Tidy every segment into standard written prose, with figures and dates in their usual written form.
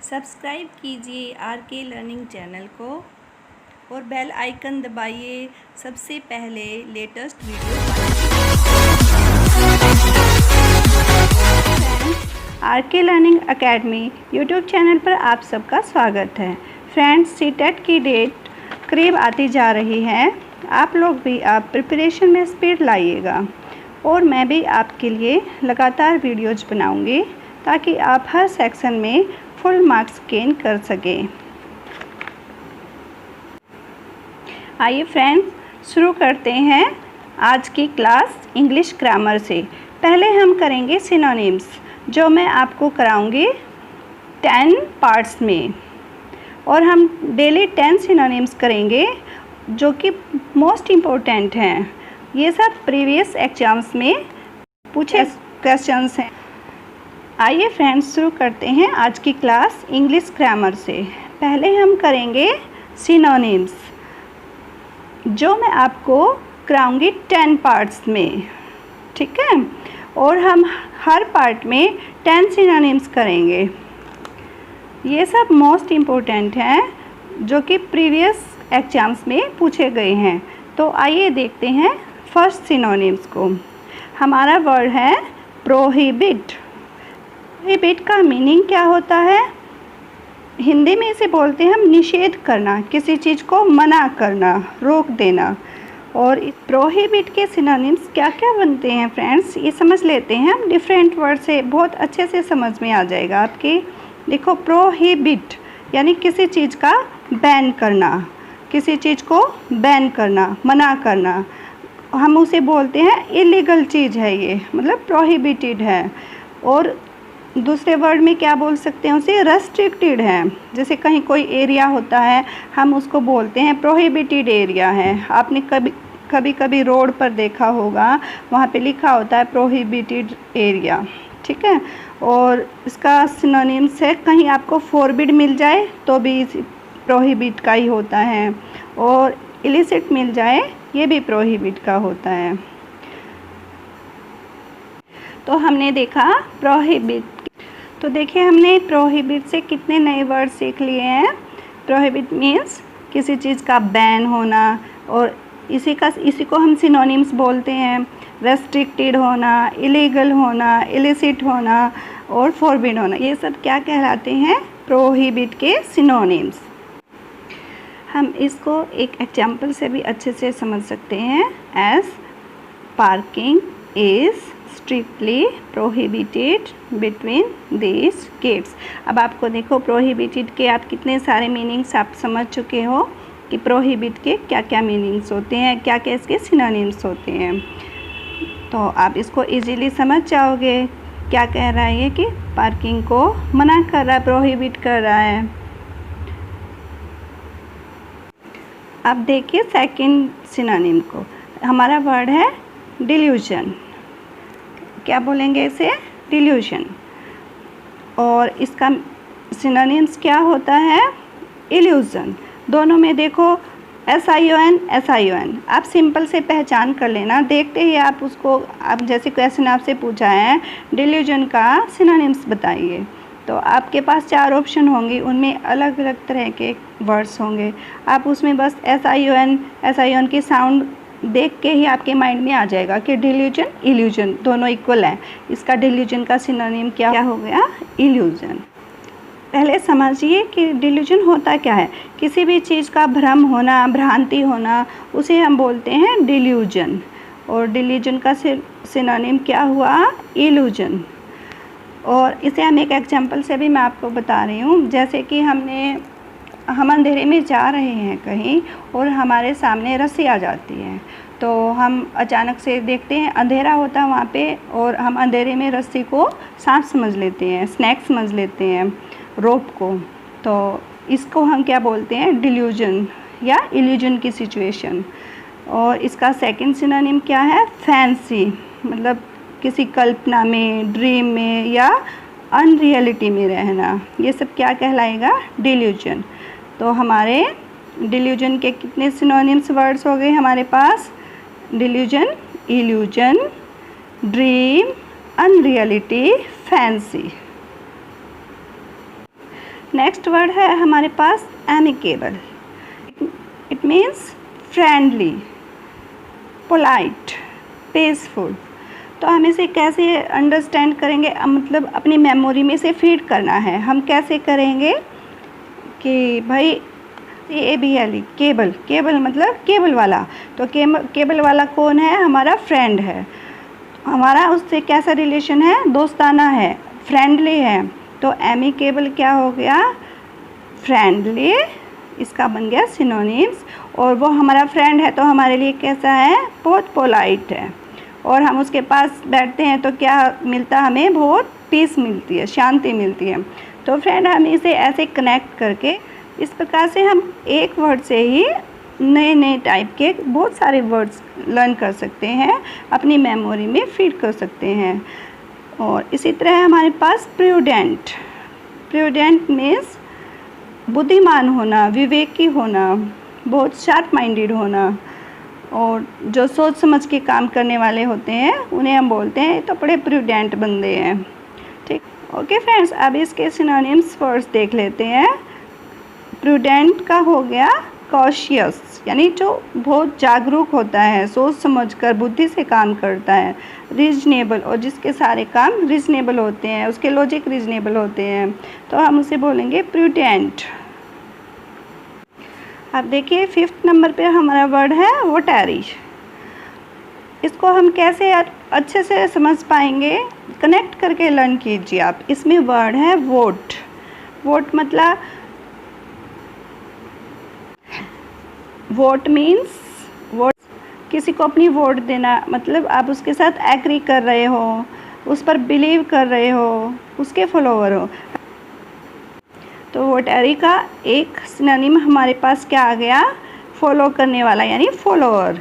Subscribe कीजिए R K learning channel को और बेल आइकन दबाइए सबसे पहले latest video RK Learning Academy YouTube channel पर आप सबका स्वागत है। फ्रेंड्स, सीटेट की डेट करीब आती जा रही है। आप लोग भी आप प्रिपरेशन में स्पीड लाइएगा और मैं भी आपके लिए लगातार वीडियोज बनाऊंगी ताकि आप हर सेक्शन में फुल मार्क्स गेन कर सकें। आइए फ्रेंड्स, शुरू करते हैं आज की क्लास इंग्लिश ग्रामर से। पहले हम करेंगे सिनोनिम्स, जो मैं आपको कराऊंगी 10 पार्ट्स में, और हम डेली 10 सिनोनिम्स करेंगे जो कि मोस्ट इम्पोर्टेंट हैं। ये सब प्रीवियस एग्जाम्स में पूछे क्वेश्चंस हैं। आइए फ्रेंड्स, शुरू करते हैं आज की क्लास इंग्लिश ग्रामर से। पहले हम करेंगे सिनोनिम्स, जो मैं आपको कराऊंगी 10 पार्ट्स में, ठीक है। और हम हर पार्ट में 10 सिनोनिम्स करेंगे। ये सब मोस्ट इम्पोर्टेंट हैं जो कि प्रीवियस एग्जाम्स में पूछे गए हैं। तो आइए देखते हैं फर्स्ट सिनोनिम्स को। हमारा वर्ड है प्रोहिबिट। प्रोहिबिट का मीनिंग क्या होता है? हिंदी में इसे बोलते हैं हम निषेध करना, किसी चीज़ को मना करना, रोक देना। और प्रोहिबिट के सिनोनिम्स क्या क्या बनते हैं फ्रेंड्स, ये समझ लेते हैं हम डिफरेंट वर्ड से, बहुत अच्छे से समझ में आ जाएगा आपके। देखो, प्रोहिबिट यानी किसी चीज़ का बैन करना, किसी चीज़ को बैन करना, मना करना। हम उसे बोलते हैं इलीगल चीज़ है ये, मतलब प्रोहिबिटेड है। और दूसरे वर्ड में क्या बोल सकते हैं उसे? रेस्ट्रिक्टेड है। जैसे कहीं कोई एरिया होता है, हम उसको बोलते हैं प्रोहिबिटेड एरिया है। आपने कभी रोड पर देखा होगा, वहाँ पे लिखा होता है प्रोहिबिटेड एरिया, ठीक है। और इसका सिनोनिम्स है, कहीं आपको फॉरबिड मिल जाए तो भी प्रोहिबिट का ही होता है, और इलिसिट मिल जाए ये भी प्रोहिबिट का होता है। तो हमने देखा प्रोहिबिट। तो देखिए, हमने प्रोहिबिट से कितने नए वर्ड सीख लिए हैं। प्रोहिबिट मीन्स किसी चीज़ का बैन होना, और इसी को हम सिनोनिम्स बोलते हैं। रेस्ट्रिक्टेड होना, इलीगल होना, इलिसिट होना और फॉरबिड होना, ये सब क्या कहलाते हैं? प्रोहिबिट के सिनोनिम्स। हम इसको एक एग्जाम्पल से भी अच्छे से समझ सकते हैं। As parking is strictly prohibited between these gates. अब आपको देखो, प्रोहिबिटेड के आप कितने सारे मीनिंग्स आप समझ चुके हो कि प्रोहिबिट के क्या क्या मीनिंग्स होते हैं, क्या क्या इसके सिनोनिम्स होते हैं। तो आप इसको इजीली समझ जाओगे। क्या कह रहा है ये कि पार्किंग को मना कर रहा है, प्रोहिबिट कर रहा है। अब देखिए सेकंड सिनोनिम को। हमारा वर्ड है डिल्यूजन। क्या बोलेंगे इसे? डिल्यूजन। और इसका सिनोनिम्स क्या होता है? इल्यूजन। दोनों में देखो SION SION। आप सिंपल से पहचान कर लेना, देखते ही आप उसको, आप जैसे क्वेश्चन आपसे पूछा है डिल्यूजन का सिनोनिम्स बताइए, तो आपके पास 4 ऑप्शन होंगे, उनमें अलग अलग तरह के वर्ड्स होंगे। आप उसमें बस SION की साउंड देख के ही आपके माइंड में आ जाएगा कि डिल्यूजन इल्यूजन दोनों इक्वल हैं। इसका डिल्यूजन का सिनोनिम क्या हो गया? इल्यूजन। पहले समझिए कि डिल्यूजन होता क्या है। किसी भी चीज़ का भ्रम होना, भ्रांति होना, उसे हम बोलते हैं डिल्यूजन। और डिल्यूजन का सिनोनिम क्या हुआ? इल्यूजन। और इसे हम एक एग्जांपल से भी मैं आपको बता रही हूँ। जैसे कि हम अंधेरे में जा रहे हैं कहीं, और हमारे सामने रस्सी आ जाती है, तो हम अचानक से देखते हैं अंधेरा होता है वहाँ पे, और हम अंधेरे में रस्सी को सांप समझ लेते हैं, स्नैक समझ लेते हैं, रोप को। तो इसको हम क्या बोलते हैं? डिल्यूजन या इल्यूजन की सिचुएशन। और इसका सेकंड सिनोनिम क्या है? फैंसी, मतलब किसी कल्पना में, ड्रीम में या अनरियलिटी में रहना। ये सब क्या कहलाएगा? डिल्यूजन। तो हमारे डिल्यूजन के कितने सिनोनिम्स वर्ड्स हो गए हमारे पास? Delusion, illusion, dream, unreality, fancy. Next word है हमारे पास amicable. It means friendly, polite, peaceful. तो हम इसे कैसे अंडरस्टैंड करेंगे, मतलब अपनी मेमोरी में इसे फीड करना है। हम कैसे करेंगे कि भाई CABLE, केबल, केबल मतलब केबल वाला। तो केबल वाला कौन है? हमारा फ्रेंड है। हमारा उससे कैसा रिलेशन है? दोस्ताना है, फ्रेंडली है। तो एमिकेबल क्या हो गया? फ्रेंडली। इसका बन गया सिनोनिम्स। और वो हमारा फ्रेंड है तो हमारे लिए कैसा है? बहुत पोलाइट है। और हम उसके पास बैठते हैं तो क्या मिलता है हमें? बहुत पीस मिलती है, शांति मिलती है। तो फ्रेंड हम इसे ऐसे कनेक्ट करके इस प्रकार से हम एक वर्ड से ही नए नए टाइप के बहुत सारे वर्ड्स लर्न कर सकते हैं, अपनी मेमोरी में फीड कर सकते हैं। और इसी तरह हमारे पास प्रूडेंट। प्रूडेंट मीन्स बुद्धिमान होना, विवेकी होना, बहुत शार्प माइंडेड होना। और जो सोच समझ के काम करने वाले होते हैं उन्हें हम बोलते हैं तो बड़े प्रूडेंट बंदे हैं। ठीक, ओके फ्रेंड्स, अब इसके सिनोनिम्स वर्ड्स देख लेते हैं। प्रूडेंट का हो गया कॉशियस, यानी जो बहुत जागरूक होता है, सोच समझकर बुद्धि से काम करता है। रीजनेबल, और जिसके सारे काम रीजनेबल होते हैं, उसके लॉजिक रीजनेबल होते हैं, तो हम उसे बोलेंगे प्रूडेंट। अब देखिए 5th नंबर पे हमारा वर्ड है वोटेरी। इसको हम कैसे अच्छे से समझ पाएंगे? कनेक्ट करके लर्न कीजिए आप। इसमें वर्ड है वोट। वोट मतलब वोट मीन्स वोट, किसी को अपनी वोट देना, मतलब आप उसके साथ एग्री कर रहे हो, उस पर बिलीव कर रहे हो, उसके फॉलोवर हो। तो वोटेरी का एक सिनोनिम हमारे पास क्या आ गया? फॉलो करने वाला, यानी फॉलोअर।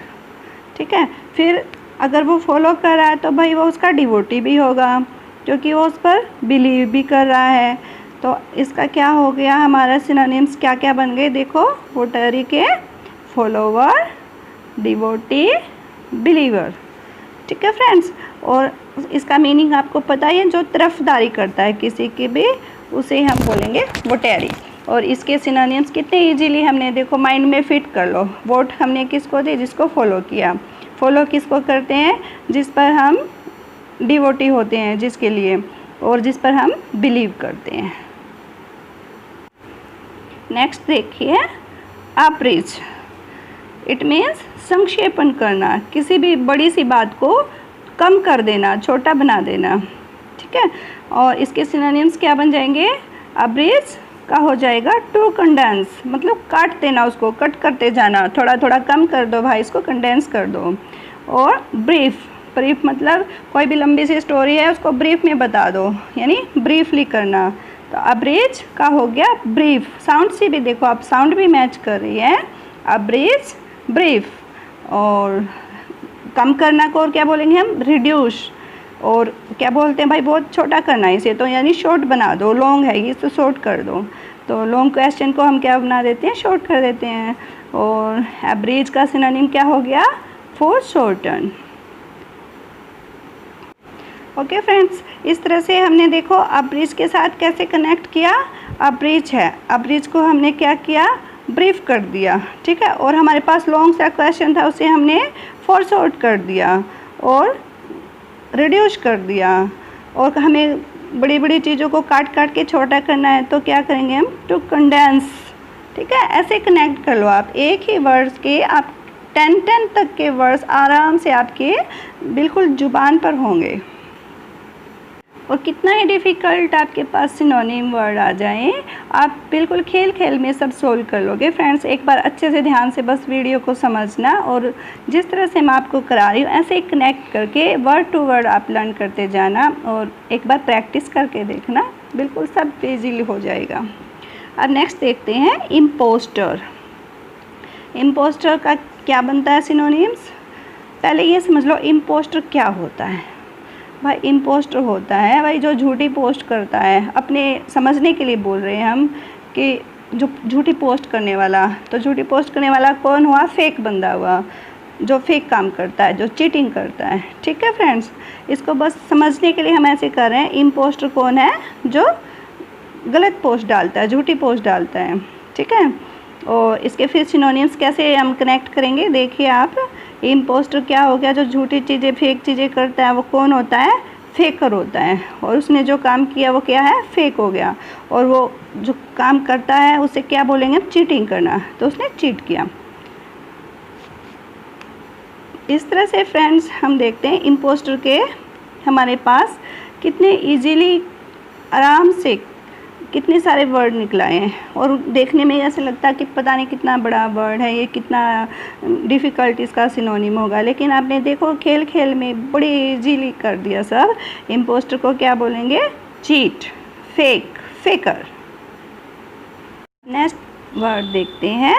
ठीक है, फिर अगर वो फॉलो कर रहा है तो भाई वो उसका डिवोटी भी होगा, क्योंकि वो उस पर बिलीव भी कर रहा है। तो इसका क्या हो गया? हमारा सिनोनिम्स क्या क्या बन गए? देखो, वोटेरी के फॉलोवर, डिवोटी, बिलीवर। ठीक है फ्रेंड्स, और इसका मीनिंग आपको पता है, जो तरफदारी करता है किसी की भी, उसे हम बोलेंगे वोटेरी। और इसके सिनोनिम्स कितने इजीली हमने देखो माइंड में फिट कर लो। वोट हमने किसको दी? जिसको फॉलो किया। फॉलो किसको करते हैं? जिस पर हम डिवोटी होते हैं, जिसके लिए, और जिस पर हम बिलीव करते हैं। नेक्स्ट देखिए अब्रीज। इट मीन्स संक्षेपण करना, किसी भी बड़ी सी बात को कम कर देना, छोटा बना देना। ठीक है, और इसके सिनोनिम्स क्या बन जाएंगे? अब्रीज का हो जाएगा टू कंडेंस, मतलब काट देना, उसको कट करते जाना, थोड़ा थोड़ा कम कर दो भाई, इसको कंडेंस कर दो। और ब्रीफ, ब्रीफ मतलब कोई भी लंबी सी स्टोरी है उसको ब्रीफ में बता दो, यानी ब्रीफली करना। तो अब्रीज का हो गया ब्रीफ। साउंड से भी देखो आप, साउंड भी मैच कर रही है, अब्रीज, ब्रीफ। और कम करना को और क्या बोलेंगे हम? रिड्यूस। और क्या बोलते हैं भाई? बहुत छोटा करना है इसे, तो यानी शॉर्ट बना दो। लॉन्ग है ये तो शॉर्ट कर दो। तो लॉन्ग क्वेश्चन को हम क्या बना देते हैं? शॉर्ट कर देते हैं। और एब्रीज का सिनोनिम क्या हो गया? For shorten. ओके फ्रेंड्स, इस तरह से हमने देखो अब्रीज के साथ कैसे कनेक्ट किया। अब्रीज है, अब्रीज को हमने क्या किया? ब्रीफ कर दिया। ठीक है, और हमारे पास लॉन्ग सा क्वेश्चन था, उसे हमने फॉर शॉर्ट कर दिया और रिड्यूस कर दिया। और हमें बड़ी बड़ी चीज़ों को काट काट के छोटा करना है तो क्या करेंगे हम? To condense. ठीक है, ऐसे कनेक्ट कर लो आप। एक ही वर्ड्स के आप 10 तक के वर्ड्स आराम से आपके बिल्कुल जुबान पर होंगे। और कितना ही डिफ़िकल्ट आपके पास सिनोनिम वर्ड आ जाएं, आप बिल्कुल खेल खेल में सब सोल्व कर लोगे। फ्रेंड्स, एक बार अच्छे से ध्यान से बस वीडियो को समझना, और जिस तरह से मैं आपको करा रही हूँ ऐसे ही कनेक्ट करके वर्ड टू वर्ड आप लर्न करते जाना, और एक बार प्रैक्टिस करके देखना, बिल्कुल सब इजीली हो जाएगा। अब नेक्स्ट देखते हैं इम्पोस्टर। इम्पोस्टर का क्या बनता है सिनोनिम्स? पहले ये समझ लो इम्पोस्टर क्या होता है। भाई इम्पोस्टर होता है भाई जो झूठी पोस्ट करता है। अपने समझने के लिए बोल रहे हैं हम कि जो झूठी पोस्ट करने वाला, तो झूठी पोस्ट करने वाला कौन हुआ? फेक बंदा हुआ, जो फेक काम करता है, जो चीटिंग करता है। ठीक है फ्रेंड्स, इसको बस समझने के लिए हम ऐसे कर रहे हैं। इम्पोस्टर कौन है? जो गलत पोस्ट डालता है, झूठी पोस्ट डालता है, ठीक है। और इसके फिर सिनोनिम्स कैसे हम कनेक्ट करेंगे, देखिए आप। इम्पोस्टर क्या हो गया, जो झूठी चीज़ें फेक चीज़ें करता है वो कौन होता है, फेकर होता है। और उसने जो काम किया वो क्या है, फेक हो गया। और वो जो काम करता है उसे क्या बोलेंगे, चीटिंग करना, तो उसने चीट किया। इस तरह से फ्रेंड्स हम देखते हैं इम्पोस्टर के हमारे पास कितने इजीली आराम से कितने सारे वर्ड निकलाए हैं। और देखने में ऐसा लगता है कि पता नहीं कितना बड़ा वर्ड है ये, कितना डिफ़िकल्ट इसका सिनोनिम होगा, लेकिन आपने देखो खेल खेल में बड़ी इजीली कर दिया सब। इम्पोस्टर को क्या बोलेंगे, चीट, फेक, फेकर। नेक्स्ट वर्ड देखते हैं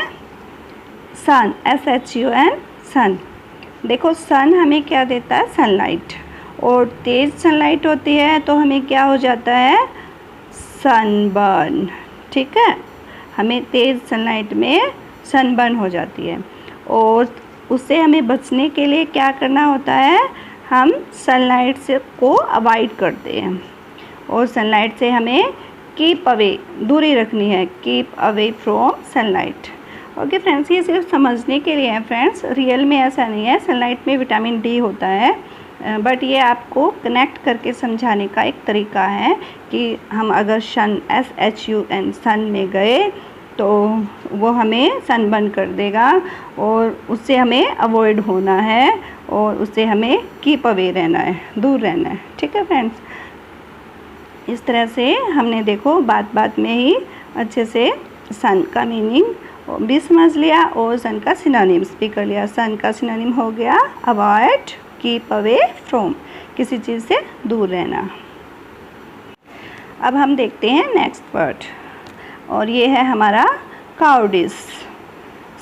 सन, SHUN, सन। देखो सन हमें क्या देता है, सनलाइट। और तेज़ सनलाइट होती है तो हमें क्या हो जाता है, सनबर्न, ठीक है। हमें तेज़ सनलाइट में सनबर्न हो जाती है। और उससे हमें बचने के लिए क्या करना होता है, हम सनलाइट से को अवॉइड करते हैं। और सनलाइट से हमें कीप अवे, दूरी रखनी है, keep away from sunlight. Okay friends, ये सिर्फ समझने के लिए है फ्रेंड्स, रियल में ऐसा नहीं है। सनलाइट में विटामिन डी होता है, बट ये आपको कनेक्ट करके समझाने का एक तरीका है कि हम अगर सन, SHUN, सन में गए तो वो हमें सनबर्न कर देगा और उससे हमें अवॉइड होना है और उससे हमें कीप अवे रहना है, दूर रहना है, ठीक है फ्रेंड्स। इस तरह से हमने देखो बात बात में ही अच्छे से सन का मीनिंग भी समझ लिया और सन का सिनोनिम्स भी कर लिया। सन का सिनोनिम हो गया अवॉइड, कीप अवे फ्रॉम, किसी चीज़ से दूर रहना। अब हम देखते हैं नेक्स्ट वर्ड और ये है हमारा काउडिस,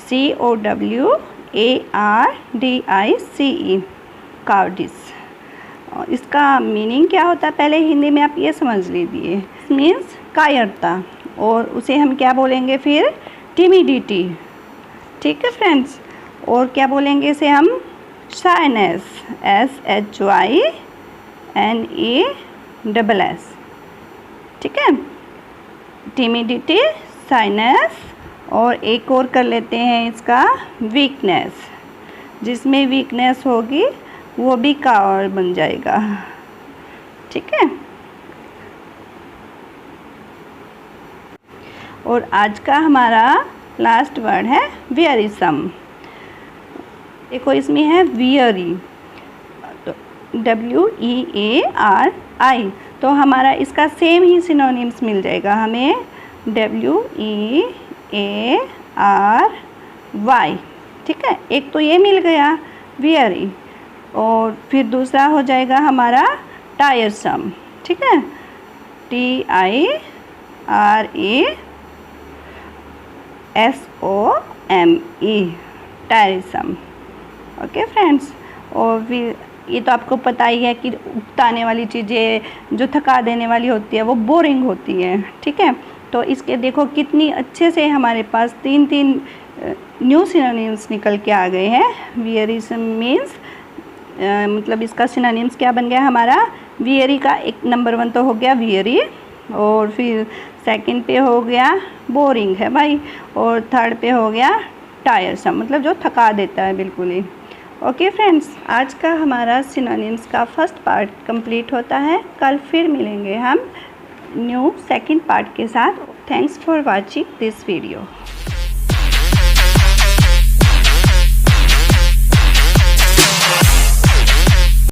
COWARDICE, काउडिस। और इसका मीनिंग क्या होता है, पहले हिंदी में आप ये समझ लीजिए। मीन्स कायरता, और उसे हम क्या बोलेंगे फिर, टिमिडिटी, ठीक है फ्रेंड्स। और क्या बोलेंगे इसे हम, शाइनेस, SHYNESS, ठीक है। Timidity, shyness. और एक और कर लेते हैं इसका वीकनेस, जिसमें वीकनेस होगी वो भी कावर्ड बन जाएगा, ठीक है। और आज का हमारा लास्ट वर्ड है वियरिसम। देखो इसमें है वियरी, तो WEARI, तो हमारा इसका सेम ही सिनोनिम्स मिल जाएगा हमें, WEARY, ठीक है। एक तो ये मिल गया वियरी, और फिर दूसरा हो जाएगा हमारा टायरसम, ठीक है, TIRESOME, टायरसम। Okay friends. और फिर ये तो आपको पता ही है कि उकताने वाली चीज़ें, जो थका देने वाली होती है, वो बोरिंग होती है, ठीक है। तो इसके देखो कितनी अच्छे से हमारे पास तीन न्यू सिनोनिम्स निकल के आ गए हैं। वियरिसम मीन्स मतलब इसका सिनोनिम्स क्या बन गया हमारा, वियरी का एक नंबर 1 तो हो गया वियरी, और फिर सेकंड पे हो गया बोरिंग है भाई, और थर्ड पे हो गया टायरसम, मतलब जो थका देता है बिल्कुल ही। ओके फ्रेंड्स, आज का हमारा सिनोनिम्स का फर्स्ट पार्ट कंप्लीट होता है। कल फिर मिलेंगे हम न्यू सेकंड पार्ट के साथ। Thanks for watching this video.